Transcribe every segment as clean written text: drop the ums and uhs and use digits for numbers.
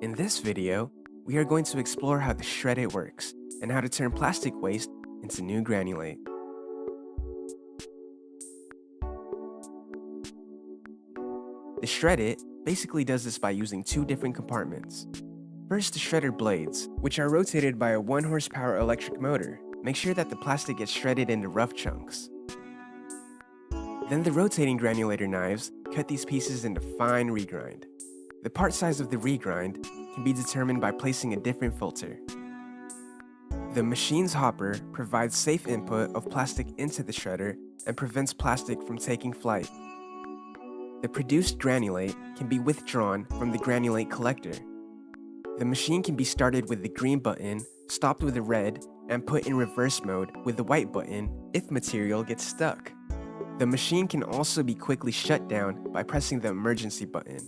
In this video, we are going to explore how the shred-it works and how to turn plastic waste into new granulate. The shred-it basically does this by using two different compartments. First, the shredder blades, which are rotated by a 1 horsepower electric motor. Make sure that the plastic gets shredded into rough chunks. Then the rotating granulator knives cut these pieces into fine regrind. The part size of the regrind can be determined by placing a different filter. The machine's hopper provides safe input of plastic into the shredder and prevents plastic from taking flight. The produced granulate can be withdrawn from the granulate collector. The machine can be started with the green button, stopped with the red, and put in reverse mode with the white button if material gets stuck. The machine can also be quickly shut down by pressing the emergency button.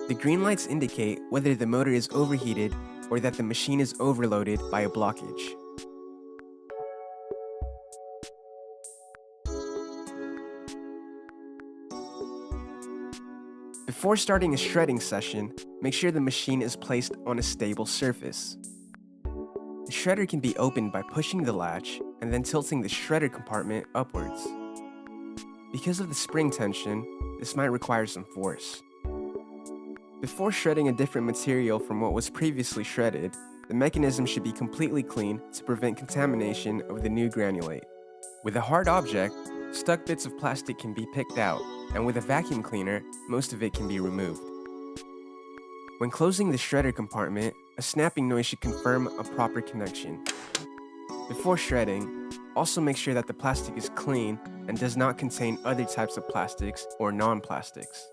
The green lights indicate whether the motor is overheated or that the machine is overloaded by a blockage. Before starting a shredding session, make sure the machine is placed on a stable surface. The shredder can be opened by pushing the latch and then tilting the shredder compartment upwards. Because of the spring tension, this might require some force. Before shredding a different material from what was previously shredded, the mechanism should be completely clean to prevent contamination of the new granulate. With a hard object, stuck bits of plastic can be picked out, and with a vacuum cleaner, most of it can be removed. When closing the shredder compartment, a snapping noise should confirm a proper connection. Before shredding, also make sure that the plastic is clean and does not contain other types of plastics or non-plastics.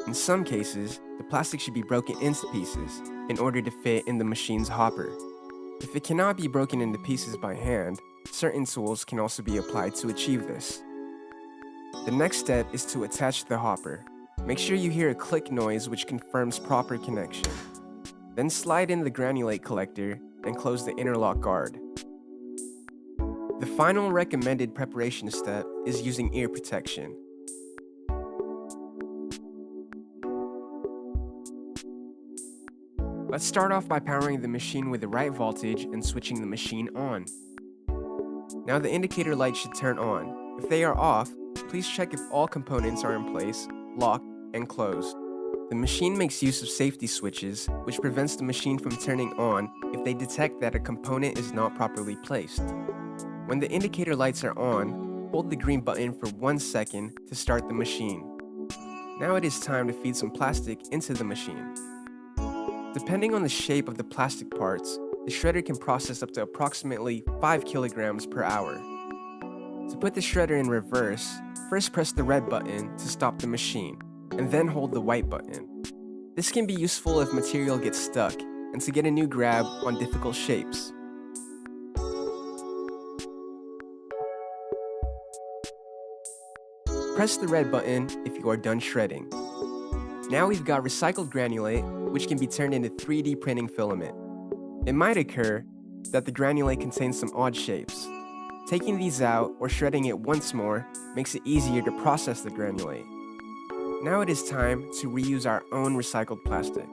In some cases, the plastic should be broken into pieces in order to fit in the machine's hopper. If it cannot be broken into pieces by hand, certain tools can also be applied to achieve this. The next step is to attach the hopper. Make sure you hear a click noise which confirms proper connection. Then slide in the granulate collector and close the interlock guard. The final recommended preparation step is using ear protection. Let's start off by powering the machine with the right voltage and switching the machine on. Now the indicator light should turn on. If they are off, please check if all components are in place, locked, and closed. The machine makes use of safety switches, which prevents the machine from turning on if they detect that a component is not properly placed. When the indicator lights are on, hold the green button for 1 second to start the machine. Now it is time to feed some plastic into the machine. Depending on the shape of the plastic parts, the shredder can process up to approximately 5 kilograms per hour. To put the shredder in reverse, first press the red button to stop the machine, and then hold the white button. This can be useful if material gets stuck and to get a new grab on difficult shapes. Press the red button if you are done shredding. Now we've got recycled granulate, which can be turned into 3D printing filament. It might occur that the granulate contains some odd shapes. Taking these out or shredding it once more makes it easier to process the granulate. Now it is time to reuse our own recycled plastic.